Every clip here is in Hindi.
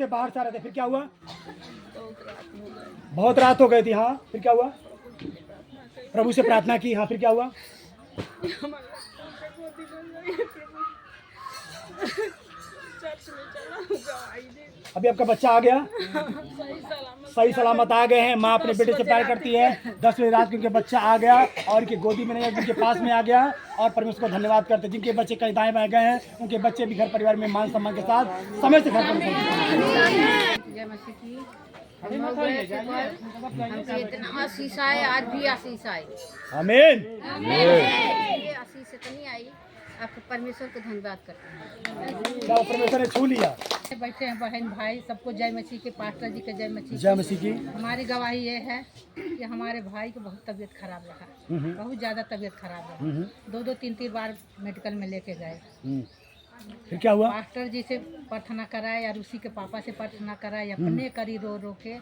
थे, बाहर से आ रहे थे, फिर क्या हुआ? बहुत रात हो गई थी। हाँ, फिर क्या हुआ? प्रभु से प्रार्थना की। हाँ, फिर क्या हुआ? अभी आपका बच्चा आ गया, सही सलामत आ गए हैं। माँ अपने बेटे से प्यार करती है। 10 बजे रात को उनके बच्चा आ गया और उनकी गोदी में नहीं, उनके पास में आ गया और परमेश्वर को धन्यवाद करते हैं। जिनके बच्चे कहीं दाएं बाएं गए हैं, उनके बच्चे भी घर परिवार में मान सम्मान के साथ समय से घर पर इतना आशीष आए, आज भी आशीष आए। आमीन। ये आशीष इतनी आई, आपको परमेश्वर को धन्यवाद करते हैं। परमेश्वर ने छू लिया। बैठे हैं बहन भाई, सबको जय मसीह के, पास्टर जी के जय मसीह। जय मसीह की। हमारी गवाही ये है कि हमारे भाई को बहुत तबीयत खराब रहा, बहुत ज़्यादा तबीयत खराब रहा। 2-2 3-3 बार मेडिकल में लेके गए। फिर क्या हुआ? पास्टर जी से प्रार्थना कराए या उसी के पापा से प्रार्थना कराए, अपने करी रो रो के।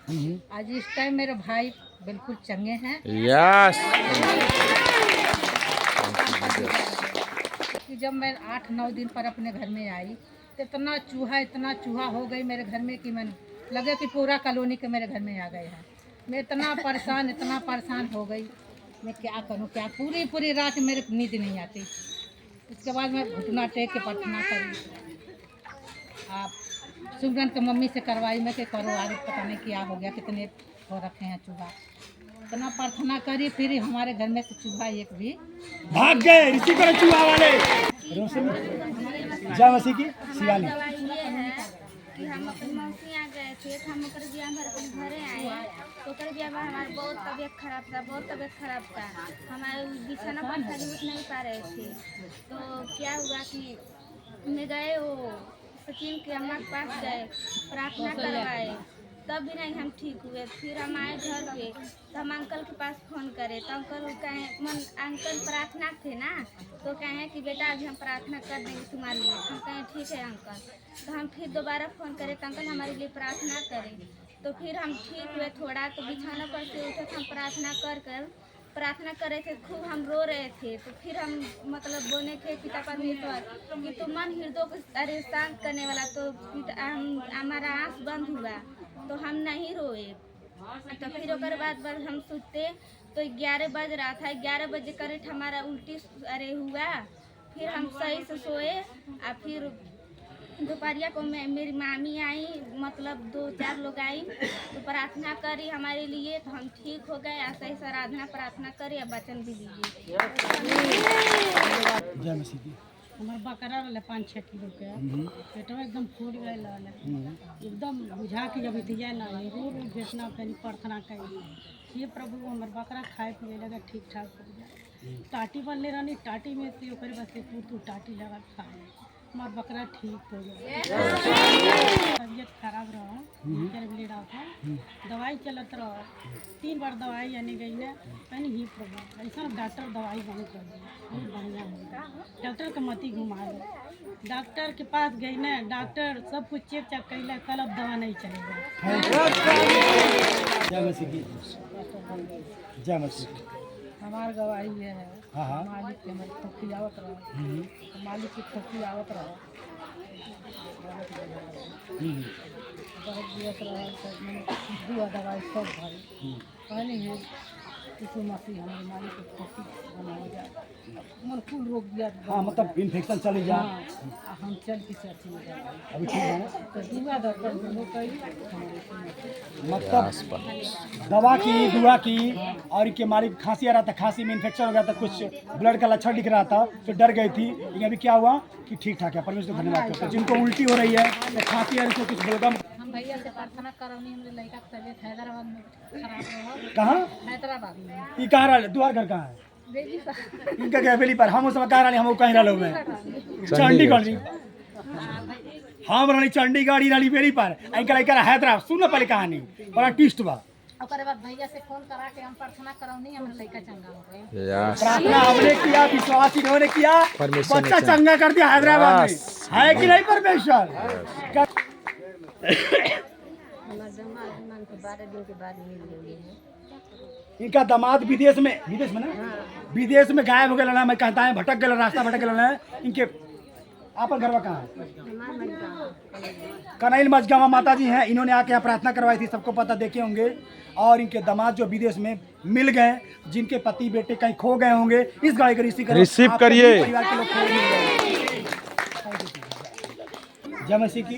आज इस टाइम मेरे भाई बिल्कुल चंगे हैं। यस। जब मैं 8-9 दिन पर अपने घर में आई तो इतना चूहा हो गई मेरे घर में कि मैं लगे कि पूरा कॉलोनी के मेरे घर में आ गए हैं। मैं इतना परेशान हो गई। मैं क्या करूं, क्या पूरी रात मेरे नींद नहीं आती। उसके बाद मैं घुटना टेक के प्रार्थना करी। आप सुगन के मम्मी से करवाई, मैं के करो आज पता नहीं क्या हो गया, कितने हो रखे हैं चूहा। इतना प्रार्थना करी, फिर हमारे घर में से चूहा एक भी भाग गए। इसी तरह चूहा वाले। जय मसीह की। शिवानी कि हम अपनी मौसी आ गए थे, तो हम ओकर बियाह में अपन घरे आए। तो ओकर बियाह में हमारा बहुत तबीयत खराब था। हमारे बिछाना पर खड़ी उठ नहीं पा रहे थे। तो क्या हुआ कि मैं गए, वो सचिन के अम्मा के पास गए, प्रार्थना करवाए, तब भी नहीं हम ठीक हुए। फिर हम आए घर पे, तो हम अंकल के पास फ़ोन करे, तो अंकल अंकल प्रार्थना थे ना, तो कहें कि बेटा अभी हम प्रार्थना कर देंगे तुम्हारे लिए। हम कहें ठीक है अंकल। तो हम फिर दोबारा फ़ोन करें तो अंकल हमारे लिए प्रार्थना करें। तो फिर हम ठीक हुए थोड़ा, तो बिछौना पर से उठे तो हम प्रार्थना कर रहे थे, खूब हम रो रहे थे। तो फिर हम मतलब बोले थे पिता परमेश्वर कि तुम मन हृदय को अरे शांत करने वाला, तो हमारा आँख बंद हुआ तो हम नहीं रोए। तो फिर ओकर बाद हम सुते तो 11 बज रहा था। 11 बजे करीब हमारा उल्टी अरे हुआ। फिर हम सही से सोए और फिर दोपहरिया को मेरी मामी आई, मतलब 2-4 लोग आई, तो प्रार्थना करी हमारे लिए, तो हम ठीक हो गए। ऐसा ही आराधना प्रार्थना करी और वचन भी दीजिए। जय मसीह की। हमारे बकरा वाला 5-6 किलो के पेटवा एकदम फूल गए, एकदम बुझा के जब दिया ना रो जितना कहीं प्रार्थना करी, ये प्रभु हमारे बकरा खाए पिए लगा ठीक ठाक हो गया। टाटी बनले रहनी, टाटी में से ओकर बस तू टाटी लगा खाए, हमारा बकरा ठीक हो गया। तबीयत खराब रहा, ले रहा था, दवाई चलत रहा, 3 बार दवाई आने गई ना, कहीं ही प्रॉब्लम ऐसा डॉक्टर दवाई बंद कर दिया, बहुत बढ़िया हो। डॉक्टर के मती घुमा दो, डॉक्टर के पास गई ना, डॉक्टर सब कुछ चेक कैला, कल अब दवा नहीं चलेगा। जय मसीह की। जय मसीह। हमार गवाही ये है, हाँ। मालिक के हमारी खोखी आवत रहा, मालिक की खोखी आवत रहा, बहुत दिवस रहा, दुआ दवाई सब भाई कहनी है यीशु मसीह हमारे मालिक की खोखी बनाएगा, मन कुल रोक दिया। हाँ, मतलब इन्फेक्शन चले जा। हाँ, हम चल के चर्ची में गए, अभी ठीक है ना? तो दुआ डॉक्टर वो कही मतलब दवा की, दुआ की, और इनके मालिक खांसी आ रहा था, खांसी में इन्फेक्शन हो गया था, कुछ ब्लड का लक्षण दिख रहा था, तो डर गई थी। लेकिन अभी क्या हुआ कि ठीक ठाक है। परमेश्वर को धन्यवाद करते हैं। जिनको उल्टी हो रही है या खांसी आ रही है, कुछ बलगम। हम भैया से प्रार्थना करौनी, हमरे लड़का की तबीयत हैदराबाद में खराब रहा। कहाँ? हैदराबाद में। ये कहाँ रहा? दुआर घर कहाँ है? इनका क्या बेली पर हम उस समय कहाँ रही, हम कहीं रहा में चंडीगढ़। हम रही चंडीगढ़, रही बेली पर, इनका हैदराबाद। सुन पहले कहानी, बड़ा ट्विस्ट बा। ओकरे बाद भैया से फोन करा के हम प्रार्थना करौनी, हमरे लड़का चंगा हो गए। प्रार्थना हमने किया, विश्वास इन्होंने किया, बच्चा चंगा कर दिया हैदराबाद में। है कि नहीं परमेश्वर? इनका दामाद विदेश में ना, विदेश में गायब हो गया ना। मैं कहता है भटक गया, रास्ता भटक गया ना। इनके आपका घर में कहाँ है? कनैल मजगावा माता जी हैं, इन्होंने आके यहाँ प्रार्थना करवाई थी, सबको पता देखे होंगे। और इनके दामाद जो विदेश में मिल गए, जिनके पति बेटे कहीं खो गए होंगे, इस गाय को रिसीव करिए। परिवार के लोग खो गए। जय मसीह की,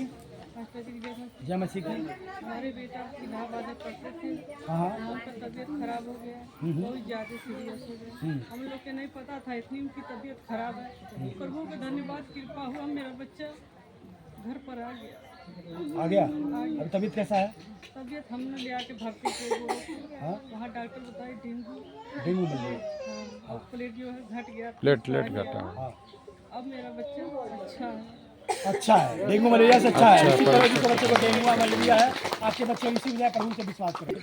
जय मसीह की। हमारे बेटा इलाहाबाद में पढ़ते थे, हाँ उनका तबीयत खराब हो गया, बहुत ज़्यादा सीरियस हो गया। हम लोग के नहीं पता था इतनी उनकी तबीयत खराब है। प्रभु का धन्यवाद, कृपा हुआ मेरा बच्चा घर पर आ गया। आ गया। अब तबीयत कैसा है? तबीयत हमने ले आके भर्ती किए, वहाँ डॉक्टर बताए डेंगू डेंगू मिल गया। हाँ, प्लेट जो है घट गया, प्लेटलेट घटा। अब मेरा बच्चा अच्छा है। अच्छा है, डेंगू मलेरिया से अच्छा है। इसी तरह जिसके बच्चे को डेंगू या मलेरिया है, आपके बच्चे रिसीव जाए, प्रभु से विश्वास करें।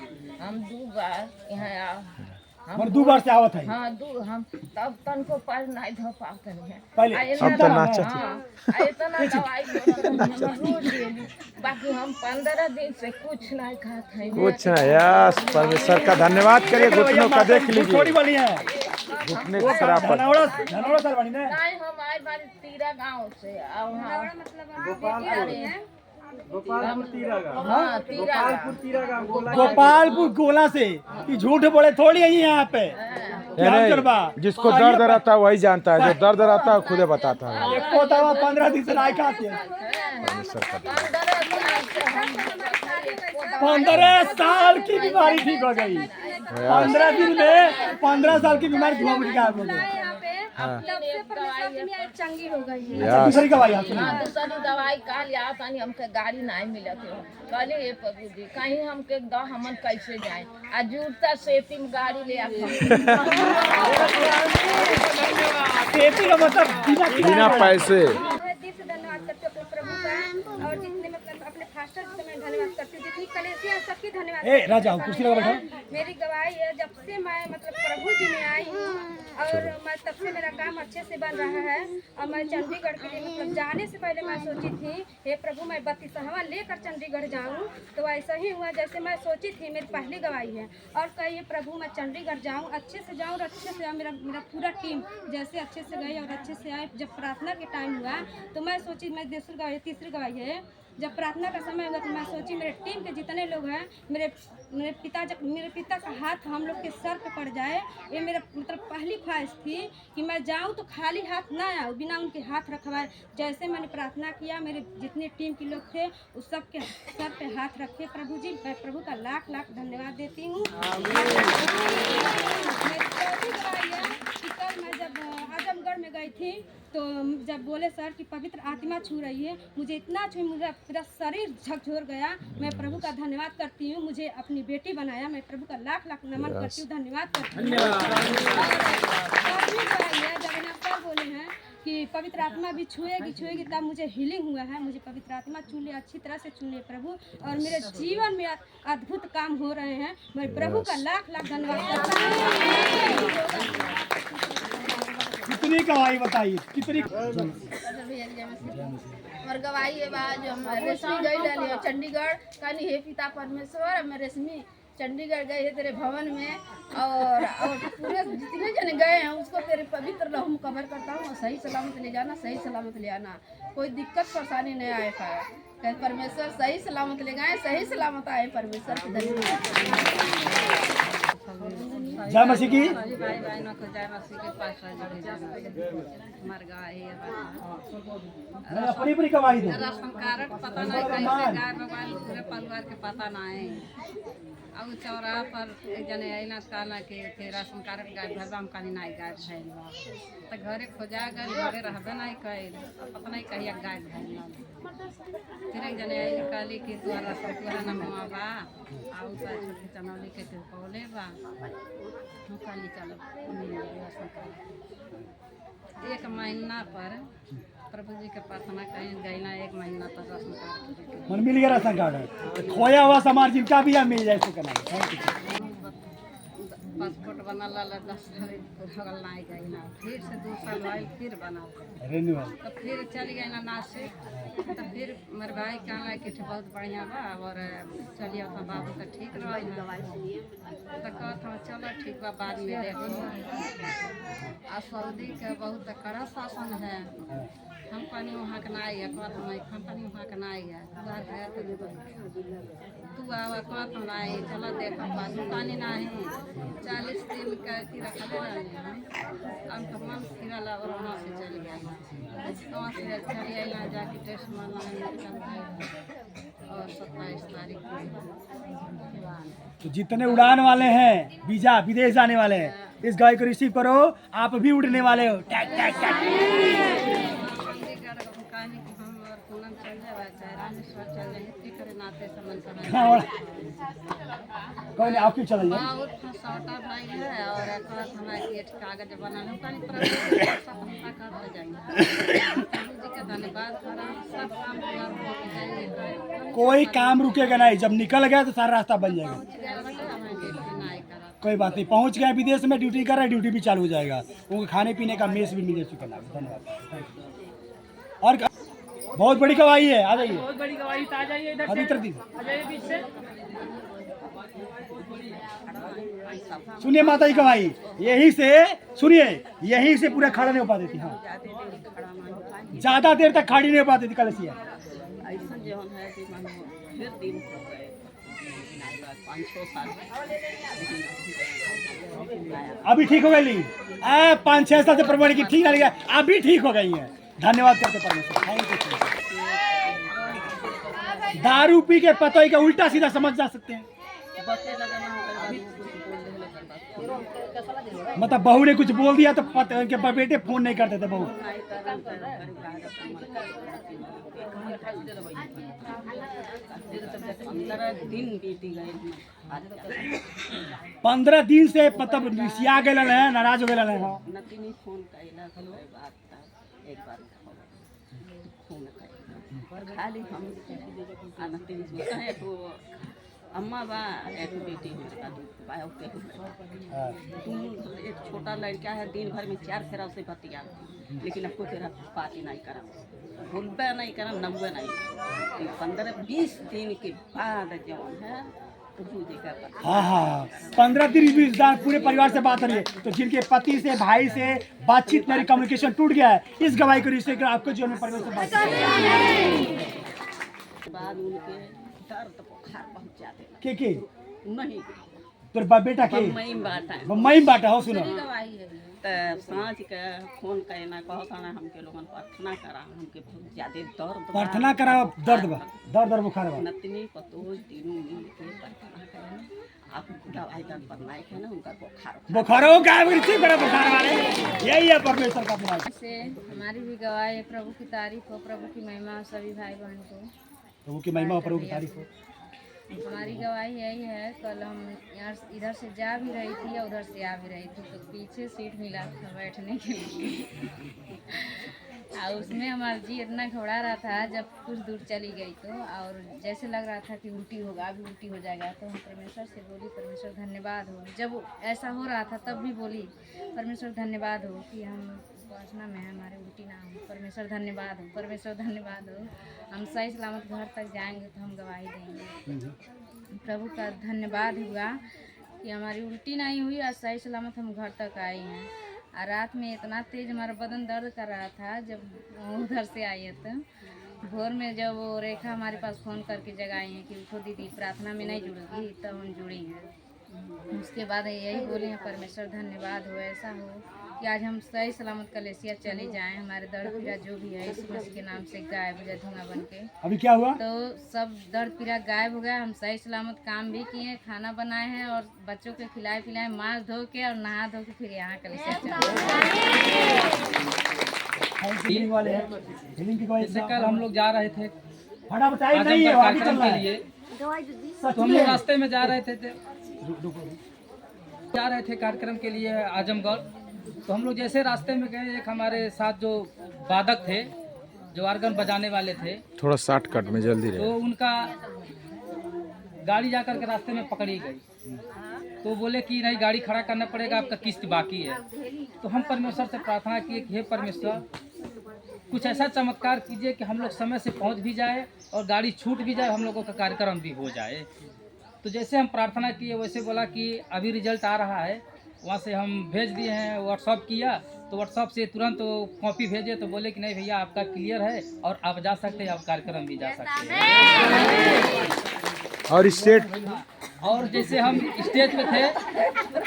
हम 2 बार यहाँ हम 2 बार से आवत है। हाँ हम तब तन को पर नहीं धो पाते हैं पहले अब तो नाचा थी। इतना दवाई रोज डेली, बाकी हम 15 दिन से कुछ नहीं खाते हैं। कुछ ना, यस परमेश्वर का धन्यवाद करिए। घुटनों का देख लीजिए, थोड़ी बनी है घुटने की शराब पर। धनौड़ा सर बनी ना। नहीं हम आए बार तीरा गांव से और हाँ गोपालपुर गोला से। ये झूठ बोले थोड़ी है यहाँ पे। नहीं, जिसको दर्द रहता है वही जानता है, जो दर्द रहता है खुदे बताता है। एको दवा 15 दिन से नहीं खाते हैं। 15 साल की बीमारी ठीक हो गई। 15 दिन में 15 साल की बीमारी धुआं उठ गया। चंगी हो गई है। दूसरी दवाई आपको दूसरी दवाई काल या तानी हमके गाड़ी नहीं मिलत हो। कहले ये प्रभु जी कहीं हमके द हमन कैसे जाए, आ जूता सेती में गाड़ी ले आके खेती का मतलब बिना पैसे। दिल से धन्यवाद करते हो अपने प्रभु का, और जितने मतलब अपने फास्टर से मैं धन्यवाद करती हूँ, जितनी कलेसिया सबकी धन्यवाद। ए राजा कुर्सी लगा बैठो। मेरी गवाही है, जब से मैं मतलब प्रभु जी में आई हूँ और मैं तब से मेरा काम अच्छे से बन रहा है। और मैं चंडीगढ़ के लिए मतलब जाने से पहले मैं सोची थी, हे प्रभु मैं 32वां लेकर चंडीगढ़ जाऊँ, तो ऐसा ही हुआ जैसे मैं सोची थी। मेरी पहली गवाही है। और कहिए प्रभु मैं चंडीगढ़ जाऊँ, अच्छे से जाऊँ और अच्छे से आऊँ। मेरा पूरा टीम जैसे अच्छे से गई और अच्छे से आए। जब प्रार्थना के टाइम हुआ तो मैं सोची, मैं दूसरी गवाही, तीसरी गवाही है, जब प्रार्थना का समय हुआ तो मैं सोची मेरे टीम के जितने लोग हैं, मेरे पिता का हाथ हम लोग के सर पे पड़ जाए। ये मेरा मतलब पहली ख्वाहिश थी कि मैं जाऊं तो खाली हाथ ना आऊँ, बिना उनके हाथ रखवाए। जैसे मैंने प्रार्थना किया, मेरे जितने टीम के लोग थे उस सब के सर पे हाथ रखे। प्रभु जी मैं प्रभु का लाख लाख धन्यवाद देती हूँ। कल मैं जब आजमगढ़ में गई थी तो जब बोले सर कि पवित्र आत्मा छू रही है, मुझे इतना छू, मेरा शरीर झकझोर गया। मैं प्रभु का धन्यवाद करती हूँ, मुझे अपनी बेटी बनाया। मैं प्रभु का लाख लाख नमन करती हूँ, धन्यवाद करती हूँ। जब इन्हें सर बोले हैं कि पवित्र आत्मा भी छुएगी, तब मुझे हीलिंग हुआ है। मुझे पवित्र आत्मा छू ले, अच्छी तरह से छू ले प्रभु, और मेरे जीवन में अद्भुत काम हो रहे हैं। मैं प्रभु का लाख लाख धन्यवाद करती हूँ। कितनी गवाही बताइए, कितनी और गवाही है बा जो हम रेशमी गई डाली चंडीगढ़, कहनी हे पिता परमेश्वर मैं रेशमी चंडीगढ़ गए है तेरे भवन में, और पूरे जितने जने गए हैं उसको तेरे पवित्र लहू में कवर करता हूँ। सही सलामत ले जाना, सही सलामत ले आना, कोई दिक्कत परेशानी नहीं आए पाया। कहे परमेश्वर सही सलामत ले गए, सही सलामत आए। परमेश्वर की धन्यवाद। जय मसीह की। अपनी अपनी गवाही दो। राशन कार्ड पता नहीं कैसे गाय भगवान पूरे परिवार के पता नहीं। अब चौराहा पर एक जने अना कहना कि राशन कार्ड गाय भरवा में कहनी नहीं गाय भैल तो घरे खोजा गए, घरे रहबे नहीं कैल, पता नहीं कहिया गाय भैल। फिर एक जने आई कहली कि तोहरा राशन तोहरा नमवा बा आउ तो छोटी चनौली के पौले बा, हम कहली चलो मिल जाए राशन कार्ड। 1 महीना पर प्रभु जी के प्रार्थना कहीं गई ना, 1 महीना तक राशन कार्ड मन मिल गया राशन कार्ड। खोया हुआ सामान जिनका भी है मिल जाए तो करना। पासपोर्ट बना ला 10 साल पूरा नहीं गई ना, फिर से 2 साल आए फिर बना, रिन्यूअल तो फिर चली गई ना नासिक, तो फिर मेरे भाई कहला कि बहुत बढ़िया बा और चलिए अपना बाबू का ठीक रहा तो कहता चलो ठीक बा बाद में देखो। आ सऊदी के बहुत कड़ा शासन है। हम पानी वहाँ के ना आई है हम पानी वहाँ के ना आई है तू आवा कहत हम आई चलो देखो पानी पानी नहीं 40 दिन का रखले रहे हम तो मन फिरल और वहाँ से चल गया वहाँ से चली आई जाके टेस्ट मारना और 27 तारीख को। तो जितने उड़ान वाले हैं वीजा विदेश जाने वाले हैं इस गाय को रिसीव करो, आप भी उड़ने वाले हो। टैक टैक टैक। कौन आप क्यों चल रही भाई है और कागज बना धन्यवाद कोई काम रुकेगा नहीं, जब निकल गया तो सारा रास्ता बन जाएगा। कोई बात नहीं, पहुंच गए विदेश में, ड्यूटी कर रहे हैं, ड्यूटी भी चालू हो जाएगा। उनको खाने पीने का मेस भी मिल चुका है। धन्यवाद। और बहुत बड़ी गवाही है, आ जाइए। बहुत बड़ी गवाही आ जाइए इधर अभी से, दी आ जाइए बीच से। सुनिए माता जी गवाही, यही से सुनिए, यही से पूरा खड़ा नहीं हो पाती थी। हाँ, ज्यादा देर तक खड़ी नहीं हो पाती थी कलसिया। अभी ठीक हो गई 5-6 साल से प्रमाण की ठीक लगी, अभी ठीक हो गई है। धन्यवाद करते परमेश्वर, थैंक यू। दारू पी के पतोई का उल्टा सीधा समझ जा सकते हैं। मतलब बहू ने कुछ बोल दिया तो के बेटे फोन नहीं करते थे बहू। 15 दिन से मतलब रिसिया गए हैं, नाराज हो गए हैं। खाली हम अम्मा बा एक बेटी तुम एक छोटा लड़का है, दिन भर में 4 फेरा से बतिया, लेकिन आपको तेरा पार्टी नहीं करा, भूलबे नहीं करा, नब्बे नहीं। 15-20 दिन के बाद जो है हाँ हाँ 15 दिन भी पूरे परिवार से बात रही है। तो जिनके पति से भाई से बातचीत मेरी कम्युनिकेशन टूट गया है, इस गवाही को रिश्ते आपको जीवन में परिवार से बात बाद उनके दर्द बुखार पहुंच जाते के नहीं तो बेटा के मई बाटा हो। सुनो तो सांझ के फोन करना कहता ना हमके लोगन प्रार्थना करा, हमके बहुत ज्यादा दर्द प्रार्थना करा, दर्द बुखार नतनी पतो तीनों मिल के प्रार्थना करना। आप दवाई दर्द पर नहीं है ना, उनका बुखार हो गया बड़ा बुखार वाले, यही है परमेश्वर का बुखार से। हमारी भी गवाही है, प्रभु की तारीफ हो, प्रभु की महिमा हो, सभी भाई बहन को प्रभु की महिमा, प्रभु की तारीफ हो। हमारी गवाही यही है, कल हम यहाँ इधर से जा भी रही थी और उधर से आ भी रही थी, तो पीछे सीट मिला था बैठने के लिए और उसमें हमारा जी इतना घबरा रहा था। जब कुछ दूर चली गई तो और जैसे लग रहा था कि उल्टी होगा, अभी उल्टी हो जाएगा, तो हम परमेश्वर से बोली परमेश्वर धन्यवाद हो। जब ऐसा हो रहा था तब भी बोली परमेश्वर धन्यवाद हो कि हम वासना में हमारे उल्टी ना हो, परमेश्वर धन्यवाद हो, परमेश्वर धन्यवाद हो। हम सही सलामत घर तक जाएंगे तो हम गवाही देंगे। प्रभु का धन्यवाद हुआ कि हमारी उल्टी नहीं हुई और सही सलामत हम घर तक आए हैं। और रात में इतना तेज हमारा बदन दर्द कर रहा था जब उधर से आई है, तो भोर में जब वो रेखा हमारे पास फ़ोन करके जगाई हैं कि उठो दीदी प्रार्थना में नहीं जुड़ेगी, तब हम जुड़ी हैं। उसके बाद यही बोले हैं परमेश्वर धन्यवाद हो, ऐसा हो कि आज हम सही सलामत कलेसिया चले जाएं, हमारे दर्द पीड़ा जो भी है यीशु मसीह के नाम से गायब हो जाए धुआं बन के। अभी क्या हुआ? तो सब दर्द पीड़ा गायब हो गया। हम सही सलामत काम भी किए, खाना बनाए हैं और बच्चों के खिलाए पिलाए, मार धो के और नहा धो के फिर यहाँ कलेसिया जैसे कल हम लोग जा रहे थे कार्यक्रम के लिए, तो हम लोग रास्ते में जा रहे थे कार्यक्रम के लिए आजमगढ़। तो हम लोग जैसे रास्ते में गए, एक हमारे साथ जो वादक थे, जो आर्गन बजाने वाले थे, थोड़ा शॉर्टकट में जल्दी रहे, तो उनका गाड़ी जाकर के रास्ते में पकड़ी गई। तो बोले कि नहीं गाड़ी खड़ा करना पड़ेगा, आपका किस्त बाकी है। तो हम परमेश्वर से प्रार्थना किए कि हे परमेश्वर कुछ ऐसा चमत्कार कीजिए कि हम लोग समय से पहुंच भी जाए और गाड़ी छूट भी जाए, हम लोगों का कार्यक्रम भी हो जाए। तो जैसे हम प्रार्थना किए वैसे बोला कि अभी रिजल्ट आ रहा है, वहाँ से हम भेज दिए हैं, व्हाट्सअप किया तो व्हाट्सअप से तुरंत कॉपी भेजे तो बोले कि नहीं भैया आपका क्लियर है और आप जा सकते हैं, आप कार्यक्रम भी जा सकते हैं। और स्टेट और जैसे हम स्टेज पे थे,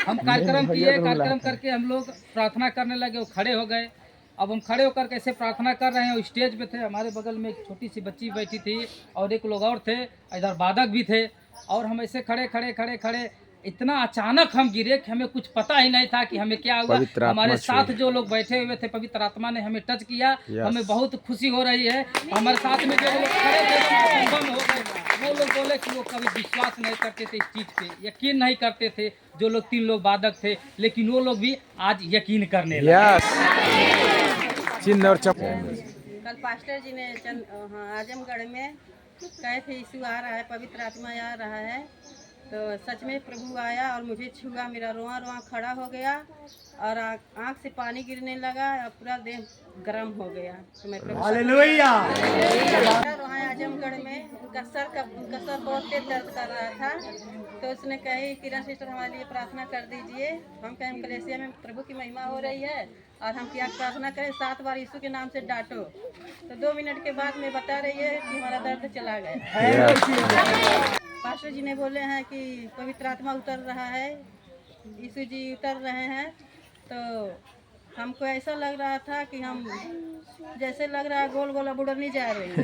हम कार्यक्रम किए, कार्यक्रम करके हम लोग प्रार्थना करने लगे, वो खड़े हो गए। अब हम खड़े होकर कैसे प्रार्थना कर रहे हैं, वो स्टेज पे थे, हमारे बगल में एक छोटी सी बच्ची बैठी थी और एक लोग और थे, इधर वादक भी थे, और हम ऐसे खड़े खड़े खड़े खड़े इतना अचानक हम गिरे कि हमें कुछ पता ही नहीं था कि हमें क्या हुआ। हमारे साथ जो लोग बैठे हुए थे, पवित्र आत्मा ने हमें टच किया, हमें बहुत खुशी हो रही है। हमारे साथ में जो लोग खड़े थे संगम हो गए, वो लोग बोले कि वो कभी विश्वास नहीं करते थे इस चीज़ पे, यकीन नहीं करते थे। जो लोग 3 लोग वादक थे, लेकिन वो लोग भी आज यकीन करने लगे। चिन्ह और कल पास्टर जी ने आजमगढ़ में कहे थे यीशु आ रहा है, पवित्र आत्मा आ रहा है, तो सच में प्रभु आया और मुझे छुआ, मेरा रोआ रोआ खड़ा हो गया और आँख से पानी गिरने लगा और पूरा देह गर्म हो गया। तो मैं प्रभु हालेलुया। वहाँ आजमगढ़ में उनका सर बहुत तेज दर्द कर रहा था, तो उसने कही किरण सिस्टर हमारे लिए प्रार्थना कर दीजिए। हम कहें कलेसिया में प्रभु की महिमा हो रही है और हम क्या प्रार्थना करें, 7 बार यीशु के नाम से डांटो। तो 2 मिनट के बाद में बता रही है कि हमारा दर्द चला गया। पास्टर जी ने बोले हैं कि पवित्र आत्मा उतर रहा है, यीशु जी उतर रहे हैं। तो हमको ऐसा लग रहा था कि हम जैसे लग रहा है गोल गोल अब उड़ने जा रहे हैं।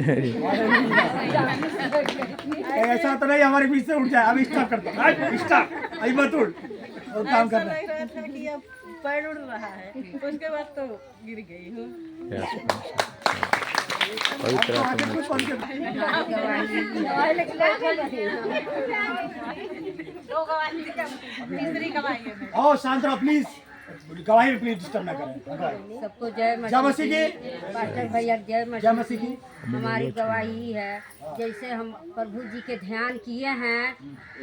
ऐसा तो नहीं हमारे बीच से उठ जाए। अभी स्टॉप करते हैं, स्टॉप, अभी मत उड़, और काम ऐसा करना है। लग रहा था कि अब पैर उड़ रहा है, उसके बाद तो गिर गई हूँ। पवित्र आओ शांत रहो प्लीज, गवाही में प्लीज डिस्टर्ब ना करें। सबको जय जय मसीह की, पास्टर भैया जय जय मसीह की। हमारी गवाही है, जैसे हम प्रभु जी के ध्यान किए हैं,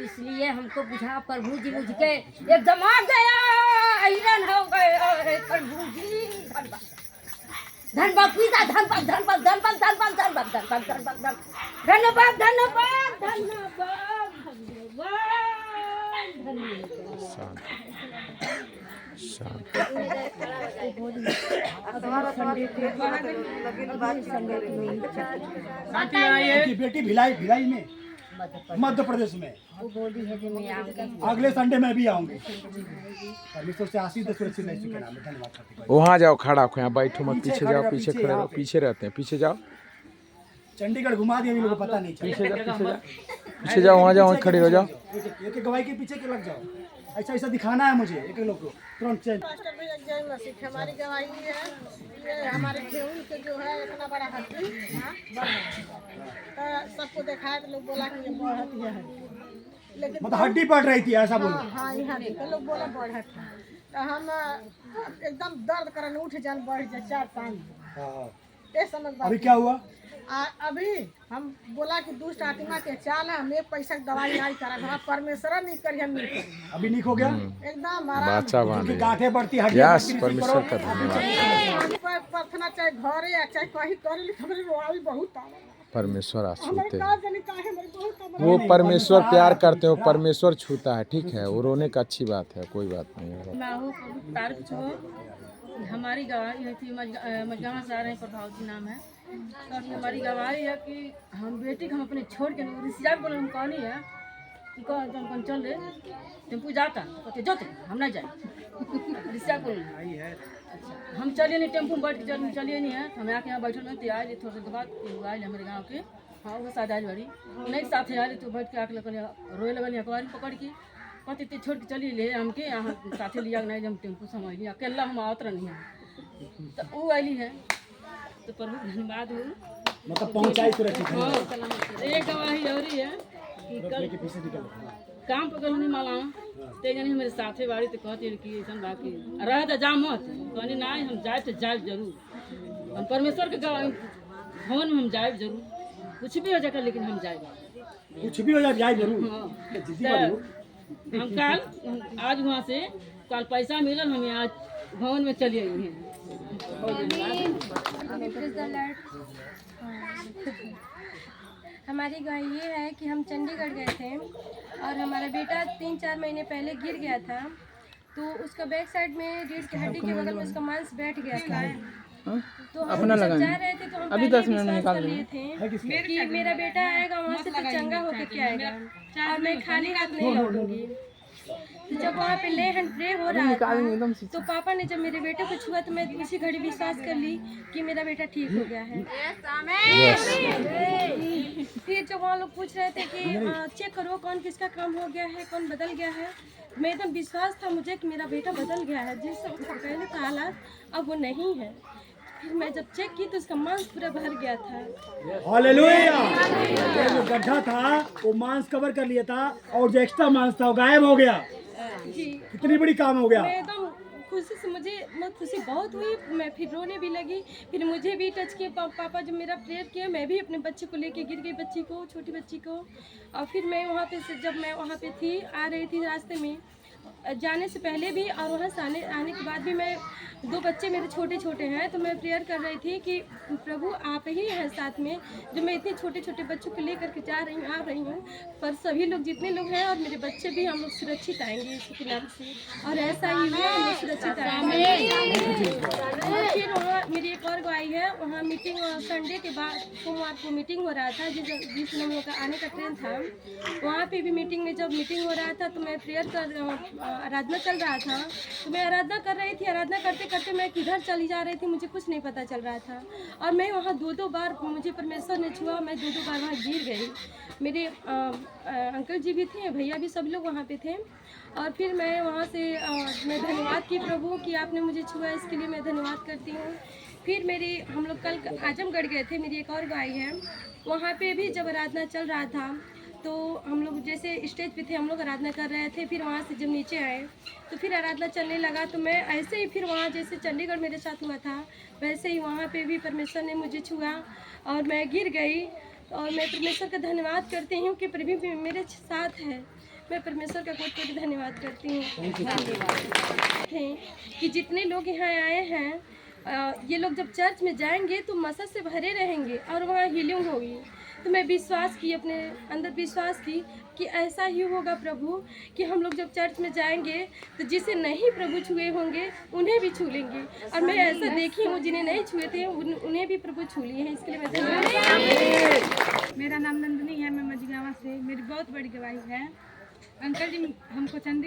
इसलिए हमको बुझा प्रभु जी मुझके एकदम आ गया, हैरान हो गए। अरे प्रभु जी धन्यवाद पिता, धन्यवाद धन्यवाद धन्यवाद धन्यवाद धन्यवाद धन्यवाद धन्यवाद धन्यवाद धन्यवाद उनकी बेटी भिलाई में, मध्य प्रदेश में। वो बोली है कि मैं आऊंगी। अगले संडे में भी आऊंगी। परमेश्वर से आशीष दे, सुरक्षित नहीं के नाम में धन्यवाद करते हैं। वहाँ जाओ, खड़ा हो, यहाँ बैठो मत, पीछे जाओ, पीछे खड़े रहो, पीछे रहते हैं, पीछे जाओ, चंडीगढ़ घुमा दिया, लोगों को पता नहीं चला। पीछे जाओ, वहाँ जाओ, खड़े हो जाओ। एक गवाही के पीछे के लग जाओ, ऐसा ऐसा दिखाना है मुझे एक लोग को तुरंत चेंज। पास्टर भैया जय मसीह, हमारी गवाही है, ये हमारे ठेहुन के जो है इतना बड़ा हड्डी तो सबको दिखाया तो लोग बोला कि ये बढ़त है, लेकिन मतलब हड्डी पड़ रही थी ऐसा बोलो। हाँ यहाँ तो लोग बोला बढ़त है, तो हम एकदम दर्द करने उठ जान बढ़ जाए 4-5 हाँ। ये समझ बात। अभी क्या हुआ? अभी हम बोला कि दुष्ट आत्मा के चाल है, हमें पैसा की दवाई नहीं करा, हमारा परमेश्वर नहीं करी, हम नहीं करी। अभी ठीक हो गया? एकदम बाचा क्योंकि बांधे। गांठें बढ़ती, हड्डी यस, बढ़ती, परमेश्वर का धन्यवाद। प्रार्थना चाहे घरे या चाहे कहीं कर ली, हमारे रोआई बहुत आवा। परमेश्वर आज हमारे छूते का हैं, जाने काहे हमारे बहुत आवा। वो परमेश्वर प्यार करते हैं, वो परमेश्वर छूता है, ठीक है, वो रोने का अच्छी बात है, कोई बात नहीं है। मैं हूँ तारिक छो, हमारी गवाही है कि मजगामा से आ रहे हैं, प्रभाव जी नाम है। तो हमारी गवाही है कि हम बेटी को हम अपने छोड़ के रिश्तेदार बोले, हम कहनी है कि कौन चल रहे टेम्पू जाता, कहते जोते हम नहीं जाए, रिश्तेदार बोल अच्छा हम चलिए नहीं, टेम्पू में बैठ के चलिए नहीं है, तो हम आके यहाँ बैठे नहीं, तो आए थोड़ी देर बाद आए हमारे गाँव के, हाँ वो साथ आए बड़ी नहीं साथ आए, तो बैठ के आके लगन रोए लगन, अखबारी पकड़ के कहते ते छोड़ के चलिए ले हमके यहाँ साथे लिया नहीं, हम टेम्पू समझ लिया अकेला हम आवत नहीं है, तो वो आईली है, तो प्रभु धन्यवाद हो, मतलब पहुंचाई सुरक्षित। एक गवाही और है कि कल काम पकड़ नहीं माला ते जनी मेरे साथे बाड़ी, तो कहती कि ऐसा बाकी रह तो जा मत, कहनी नहीं हम जाए तो जाए जरूर, हम परमेश्वर के भवन में हम जाए जरूर, कुछ भी हो जाए लेकिन हम जाए, कुछ भी हो जाए जरूर। हम कल आज वहाँ से कल पैसा मिलल, हमें आज भवन में चली आई हैं। हमारी गाय ये है कि हम चंडीगढ़ गए थे और हमारा बेटा 3-4 महीने पहले गिर गया था, तो उसका बैक साइड में रीढ़ की हड्डी के बगल में उसका मांस बैठ गया था। तो हम जब जा रहे थे तो हम अभी 10 मिनट निकाल लिए थे कि मेरा बेटा आएगा वहाँ से तो चंगा होकर के आएगा और मैं खाली हाथ नहीं लौटूंगी। तो जब वहाँ पे ले हैंड प्रे हो रहा था तो पापा ने जब मेरे बेटे को छुआ तो मैं उसी घड़ी विश्वास कर ली कि मेरा बेटा ठीक हो गया है। फिर जब वहाँ लोग पूछ रहे थे कि चेक करो कौन किसका काम हो गया है, कौन बदल गया है, मैं एकदम विश्वास था मुझे कि मेरा बेटा बदल गया है, जिस पहले था हालात अब वो नहीं है। फिर मैं जब चेक की तो उसका मांस पूरा भर गया था। हालेलुया। ये जो गड्ढा था वो मांस कवर कर लिया था और जो एक्स्ट्रा मांस था वो गायब हो गया। जी कितनी बड़ी काम हो गया। मैं एकदम खुशी से, मुझे खुशी बहुत हुई, मैं फिर रोने भी लगी। फिर मुझे भी टच किए पापा जब मेरा प्रेयर किया, मैं भी अपने बच्चे को लेके गिर गई, बच्ची को, छोटी बच्ची को। और फिर मैं वहाँ पे जब मैं वहाँ पे थी, आ रही थी रास्ते में जाने से पहले भी और वहाँ से आने के बाद भी मैं 2 बच्चे मेरे छोटे छोटे हैं, तो मैं प्रेयर कर रही थी कि प्रभु आप ही हैं साथ में, जो मैं इतने छोटे छोटे बच्चों को लेकर के जा रही हूँ, आ रही हूँ, पर सभी लोग जितने लोग हैं और मेरे बच्चे भी, हम लोग सुरक्षित आएंगे इसके नाम से। और ऐसा ही हुआ, हम लोग सुरक्षित आएंगे। फिर वहाँ मेरी एक और गाय है, वहाँ मीटिंग संडे के बाद सोमवार को मीटिंग हो रहा था, जिस हम लोग का आने का ट्रेन था, वहाँ पे भी मीटिंग में जब मीटिंग हो रहा था तो मैं प्रेयर कर आराधना चल रहा था, तो मैं आराधना कर रही थी। आराधना करते करते मैं किधर चली जा रही थी मुझे कुछ नहीं पता चल रहा था, और मैं वहाँ 2-2 बार मुझे परमेश्वर ने छुआ, मैं 2-2 बार वहाँ गिर गई। मेरे अंकल जी भी थे, भैया भी, सब लोग वहाँ पे थे। और फिर मैं वहाँ से मैं धन्यवाद की प्रभु कि आपने मुझे छुआ, इसके लिए मैं धन्यवाद करती हूँ। फिर हम लोग कल आजमगढ़ गए थे, मेरी एक और गाय है, वहाँ पे भी जब आराधना चल रहा था तो हम लोग जैसे स्टेज पे थे, हम लोग आराधना कर रहे थे। फिर वहाँ से जब नीचे आए तो फिर आराधना चलने लगा, तो मैं ऐसे ही फिर वहाँ जैसे चंडीगढ़ मेरे साथ हुआ था वैसे ही वहाँ पे भी परमेश्वर ने मुझे छुआ और मैं गिर गई। और मैं परमेश्वर का धन्यवाद करती हूँ कि प्रभु भी मेरे साथ है। मैं परमेश्वर का बहुत बहुत धन्यवाद करती हूँ कि जितने लोग यहाँ आए हैं, ये लोग जब चर्च में जाएंगे तो मसद से भरे रहेंगे और वहाँ हीलिंग होगी। तो मैं विश्वास की, अपने अंदर विश्वास की कि ऐसा ही होगा प्रभु, कि हम लोग जब चर्च में जाएंगे तो जिसे नहीं प्रभु छुए होंगे उन्हें भी छू लेंगे। और मैं ऐसा देखी हूँ, जिन्हें नहीं छुए थे उन्हें भी प्रभु छू लिए हैं। इसके लिए मैं धन्यवाद। मेरा नाम नंदिनी है, मैं मझगावा से, मेरी बहुत बड़ी गवाही है। अंकल जी हमको चंडीगढ़